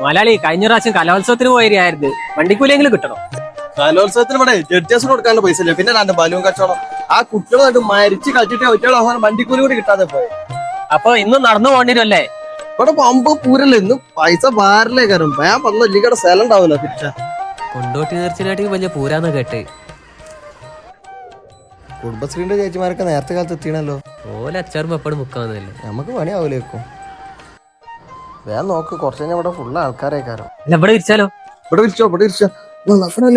മലയാളി കഴിഞ്ഞ പ്രാവശ്യം കലോത്സവത്തിന് പോയിരിയായിരുന്നു. വണ്ടിക്കൂലിയെങ്കിലും കിട്ടണം. കലോത്സവത്തിന് ഇവിടെ ജഡ്ജസിന് കൊടുക്കാനുള്ള പൈസ ഇല്ല. പിന്നെ രണ്ട് ബലൂൺ കച്ചവടം. ആ കുട്ടികളായിട്ട് മരിച്ച് കളിച്ചിട്ട് ഒറ്റയുടെ അവസാനം വണ്ടിക്കൂലി കൂടി കിട്ടാതെ പോയി. അപ്പൊ ഇന്ന് നടന്നു പോകേണ്ടിരുമല്ലേ? ഇവിടെ പമ്പ് പൂരല്ലേ, ഇന്ന് പൈസ ഭാരല്ലേ കയറും. ഞാൻ പറഞ്ഞ ഇല്ലിക്കടെ സ്ഥലം ഉണ്ടാവില്ല തിരിച്ച. കൊണ്ടോട്ടി നേർച്ചനായിട്ട് വലിയ പൂരാന്ന് കേട്ട്. കുടുംബശ്രീന്റെ ചേച്ചിമാരൊക്കെ നേരത്തെ കാലത്ത് എത്തിയണല്ലോ. ഓല അച്ചാറും എപ്പോഴും മുക്കാന്നല്ലേ. നമുക്ക് പണിയാവൂലേക്കും. വേഗം നോക്ക്, കുറച്ച് കഴിഞ്ഞാൽ ഇവിടെ ഫുള്ള് ആൾക്കാരേക്കാരോ. അല്ല ഇവിടെ വിരിച്ചാലോ? ഇവിടെ വിരിച്ചോ, ഇവിടെ വിരിച്ചോ,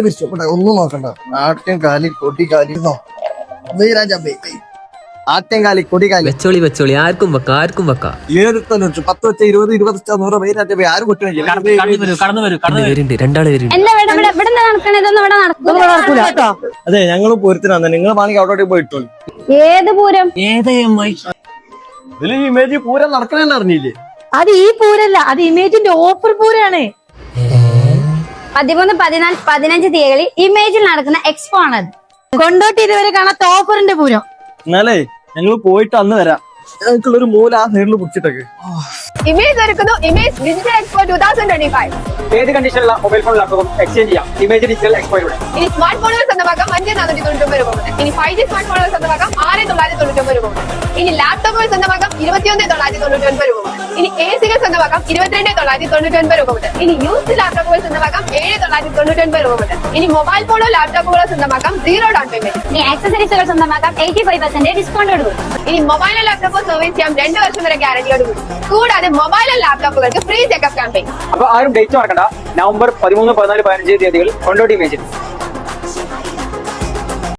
വിരിച്ചോ. ഇവിടെ ഒന്നും നോക്കണ്ട. ആട്ടിയം കാലി കൊടി കാലി ആട്ടിയം കാലി കൊടി കാലി വെച്ചോളി വെച്ചോളി, ആർക്കും വെക്കാം ആർക്കും വെക്കാം. 10 വെച്ച 20 20 100 വൈരാജ ആരും കൊട്ടില്ല. രണ്ടാള് വരുന്നുണ്ട്. അതെ, ഞങ്ങൾ പൂരത്തിനാണ്. നിങ്ങൾ വേണമെങ്കിൽ അവിടെ പോയിട്ടു. ഏത് പൂരം? ഇതില് ഇമേജ് പൂരം നടക്കണെന്ന് അറിഞ്ഞില്ലേ? അത് ഈ പൂരല്ല, അത് ഇമേജിന്റെ ഓഫർ പൂരാണ്. 13, 14, 15 തീയതികളിൽ ഇമേജിൽ നടക്കുന്ന എക്സ്പോ ആണത്. കൊണ്ടോട്ടി ഇതുവരെ കാണാത്ത ഓഫറിന്റെ പൂരം. എന്നാലേ ഞങ്ങൾ പോയിട്ട് അന്ന് വരാം. ഞങ്ങൾക്കുള്ളൊരു മൂല ആ സൈഡിൽ പിടിച്ചിട്ടൊക്കെ. ഇമേജ് ഒരുക്കുന്നു ഇമേജ് ഡിജിറ്റൽ എക്സ്പോ 2025. ഏത് കണ്ടീഷനിലുള്ള മൊബൈൽ ഫോൺ ലാപ്ടോപ്പും എക്സ്ചേഞ്ച് ചെയ്യാം ഇമേജ് ഡിജിറ്റൽ എക്സ്പോയിലൂടെ. ഇനി സ്മാർട്ട് ഫോണുകൾ സ്വന്തമാക്കാം 5,499 രൂപ മുതൽ. ഇനി 5G സ്മാർട്ട് ഫോണുകൾ സ്വന്തമാക്കാം 6,999 രൂപ മുതൽ. ഇനി ലാപ്ടോപ്പുകൾ സ്വന്തമാക്കാം 21,999 രൂപ മുതൽ. ഇനി എസികൾ സ്വന്തമാക്കാം 22,999 രൂപ മുതൽ. ഇനി യൂസ്ഡ് ലാപ്ടോപ്പുകൾ സ്വന്തമാക്കാം 7,999 രൂപ മുതൽ. ഇനി മൊബൈൽ ഫോണോ ലാപ്ടോപ്പുകളോ സ്വന്തമാക്കാം 0 ഡൗൺ പേയ്മെന്റ്. ഇനി ആക്സസറീസുകൾ സ്വന്തമാക്കാം 85% ഡിസ്കൗണ്ടോട് കൂടി. ഇനി മൊബൈലോ ലാപ്ടോപ്പോ സർവീസ് ചെയ്യാം 2 വർഷം വരെ ഗ്യാരണ്ടിയോട് കൂടി. കൂടാതെ മൊബൈലോ ലാപ്ടോപ്പുകൾക്ക് ഫ്രീ ചെക്കപ്പ് ക്യാമ്പയിൻ. അപ്പൊ ആരും ഡേറ്റ് മറക്കണ്ട. നവംബർ 13, 14, 15 തീയതികൾ കൊണ്ടോട്ടി ഇമേജിൽ.